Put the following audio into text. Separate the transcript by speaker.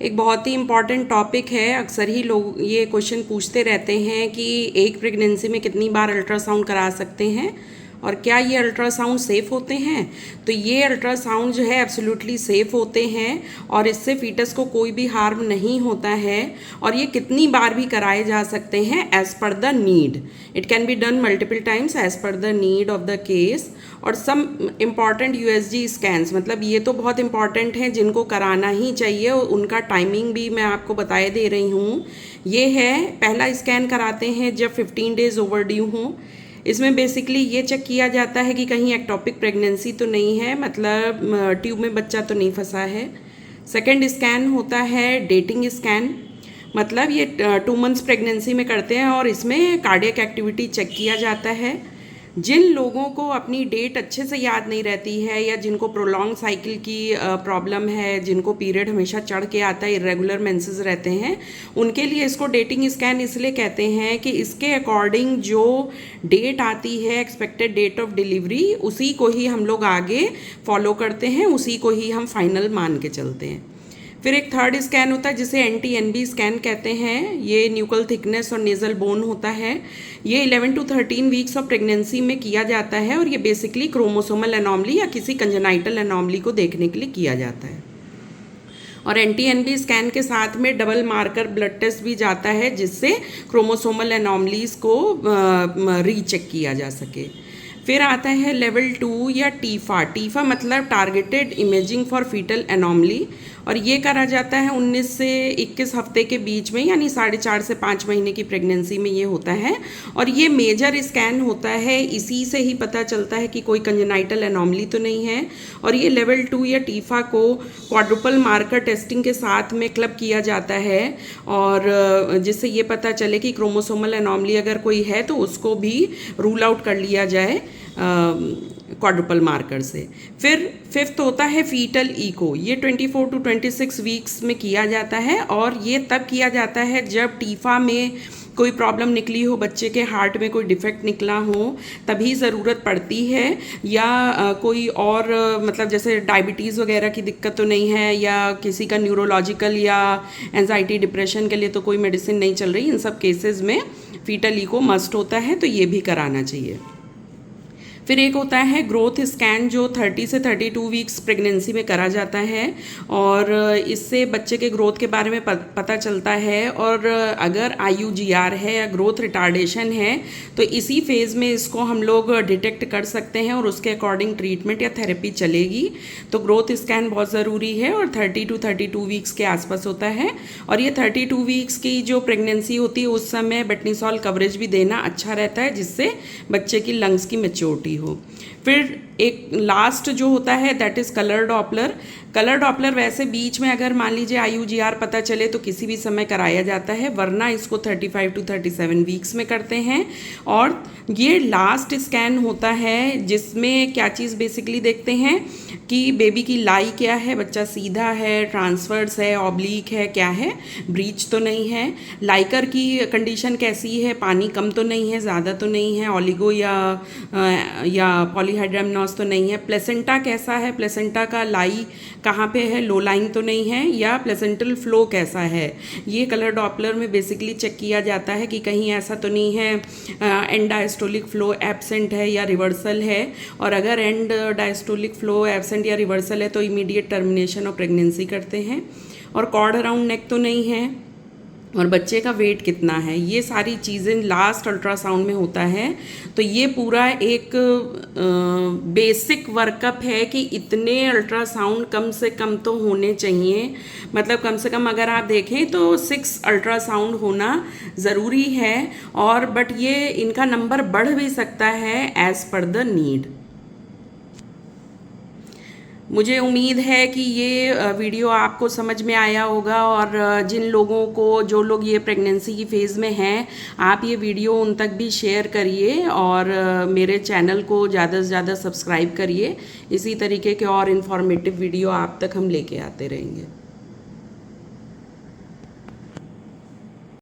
Speaker 1: एक बहुत ही important topic है। अक्सर ही लोग ये क्वेश्चन पूछते रहते हैं कि एक प्रेगनेंसी में कितनी बार अल्ट्रासाउंड करा सकते हैं और क्या ये अल्ट्रासाउंड सेफ़ होते हैं। तो ये अल्ट्रासाउंड जो है एब्सोल्युटली सेफ़ होते हैं और इससे फीटस को कोई भी हार्म नहीं होता है और ये कितनी बार भी कराए जा सकते हैं as per the need. It can be done multiple times as per the need of the case. और सम इम्पॉर्टेंट यूएसजी स्कैन्स, मतलब ये तो बहुत इंपॉर्टेंट हैं जिनको कराना ही चाहिए और उनका टाइमिंग भी मैं आपको बताए दे रही हूँ। ये है, पहला स्कैन कराते हैं जब 15 डेज़ ओवरड्यू हों। इसमें बेसिकली ये चेक किया जाता है कि कहीं एक्टोपिक प्रेगनेंसी तो नहीं है, मतलब ट्यूब में बच्चा तो नहीं फंसा है। सेकंड स्कैन होता है डेटिंग स्कैन, मतलब ये 2 मंथ्स प्रेगनेंसी में करते हैं और इसमें कार्डियक एक्टिविटी चेक किया जाता है। जिन लोगों को अपनी डेट अच्छे से याद नहीं रहती है या जिनको प्रोलॉन्ग साइकिल की प्रॉब्लम है, जिनको पीरियड हमेशा चढ़ के आता है, इरेगुलर मेंसेस रहते हैं, उनके लिए इसको डेटिंग स्कैन इसलिए कहते हैं कि इसके अकॉर्डिंग जो डेट आती है, एक्सपेक्टेड डेट ऑफ डिलीवरी, उसी को ही हम लोग आगे फॉलो करते हैं, उसी को ही हम फाइनल मान के चलते हैं। फिर एक थर्ड स्कैन होता है जिसे NT-NB स्कैन कहते हैं। ये न्यूकल थिकनेस और नेज़ल बोन होता है। ये 11 to 13 वीक्स ऑफ प्रेगनेंसी में किया जाता है और ये बेसिकली क्रोमोसोमल एनॉमली या किसी कंजेनाइटल एनॉमली को देखने के लिए किया जाता है। और NT-NB स्कैन के साथ में डबल मार्कर ब्लड टेस्ट भी जाता है जिससे क्रोमोसोमल एनॉमलीज को रीचेक किया जा सके। फिर आता है लेवल 2 या टीफा। टीफा मतलब targeted imaging for fetal anomaly और ये करा जाता है 19 से 21 हफ्ते के बीच में, यानी 4.5 से 5 महीने की प्रेगनेंसी में ये होता है। और ये मेजर स्कैन होता है, इसी से ही पता चलता है कि कोई कंजेनाइटल एनॉमली तो नहीं है। और ये लेवल 2 या टीफा को क्वाड्रुपल मार्कर टेस्टिंग के साथ में क्लब किया जाता है और जिससे ये पता चले कि क्रोमोसोमल एनॉमली अगर कोई है तो उसको भी रूल आउट कर लिया जाए क्वाड्रुपल मार्कर से। फिर फिफ्थ होता है फीटल इको। ये 24 to 26 वीक्स में किया जाता है और ये तब किया जाता है जब टीफा में कोई प्रॉब्लम निकली हो, बच्चे के हार्ट में कोई डिफेक्ट निकला हो, तभी ज़रूरत पड़ती है। या कोई और मतलब जैसे डायबिटीज़ वगैरह की दिक्कत तो नहीं है, या किसी का न्यूरोलॉजिकल या एंजाइटी डिप्रेशन के लिए तो कोई मेडिसिन नहीं चल रही, इन सब केसेस में फीटल इको मस्ट होता है, तो ये भी कराना चाहिए। फिर एक होता है ग्रोथ स्कैन जो 30 से 32 वीक्स प्रेगनेंसी में करा जाता है और इससे बच्चे के ग्रोथ के बारे में पता चलता है। और अगर IUGR है या ग्रोथ रिटार्डेशन है तो इसी फेज़ में इसको हम लोग डिटेक्ट कर सकते हैं और उसके अकॉर्डिंग ट्रीटमेंट या थेरेपी चलेगी। तो ग्रोथ स्कैन बहुत ज़रूरी है और 30 to 32 वीक्स के आसपास होता है। और ये 32 वीक्स की जो प्रेगनेंसी होती है उस समय बेटनीसॉल कवरेज भी देना अच्छा रहता है जिससे बच्चे की लंग्स की मैच्योरिटी हो। फिर एक लास्ट जो होता है that is colour Doppler. Colour Doppler वैसे बीच में अगर मान लीजिए IUGR पता चले तो किसी भी समय कराया जाता है, वरना इसको 35 to 37 वीक्स में करते हैं। और ये लास्ट स्कैन होता है जिसमें क्या चीज़ बेसिकली देखते हैं कि बेबी की लाई क्या है, बच्चा सीधा है, ट्रांसवर्स है, ऑब्लिक है, क्या है, ब्रीच तो नहीं है, लाइकर की कंडीशन कैसी है, पानी कम तो नहीं है, ज़्यादा तो नहीं है, ऑलिगो या पॉलीहाइड्रामनोस तो नहीं है, प्लेसेंटा कैसा है, प्लेसेंटा का लाई कहाँ पे है, लो लाइन तो नहीं है, या प्लेसेंटल फ्लो कैसा है। ये कलर डॉपलर में बेसिकली चेक किया जाता है कि कहीं ऐसा तो नहीं है एंड डायस्टोलिक फ्लो एब्सेंट है या रिवर्सल है। और अगर एंड डायस्टोलिक फ्लो एब्सेंट या रिवर्सल है तो इमीडिएट टर्मिनेशन ऑफ प्रेगनेंसी करते हैं। और कॉर्ड अराउंड नेक तो नहीं है और बच्चे का वेट कितना है, ये सारी चीज़ें लास्ट अल्ट्रासाउंड में होता है। तो ये पूरा एक बेसिक वर्कअप है कि इतने अल्ट्रासाउंड कम से कम तो होने चाहिए। मतलब कम से कम अगर आप देखें तो 6 अल्ट्रासाउंड होना ज़रूरी है। और बट ये इनका नंबर बढ़ भी सकता है एज़ पर द नीड। मुझे उम्मीद है कि ये वीडियो आपको समझ में आया होगा और जिन लोगों को, जो लोग ये प्रेगनेंसी की फ़ेज़ में हैं, आप ये वीडियो उन तक भी शेयर करिए और मेरे चैनल को ज़्यादा से ज़्यादा सब्सक्राइब करिए। इसी तरीके के और इन्फॉर्मेटिव वीडियो आप तक हम लेके आते रहेंगे।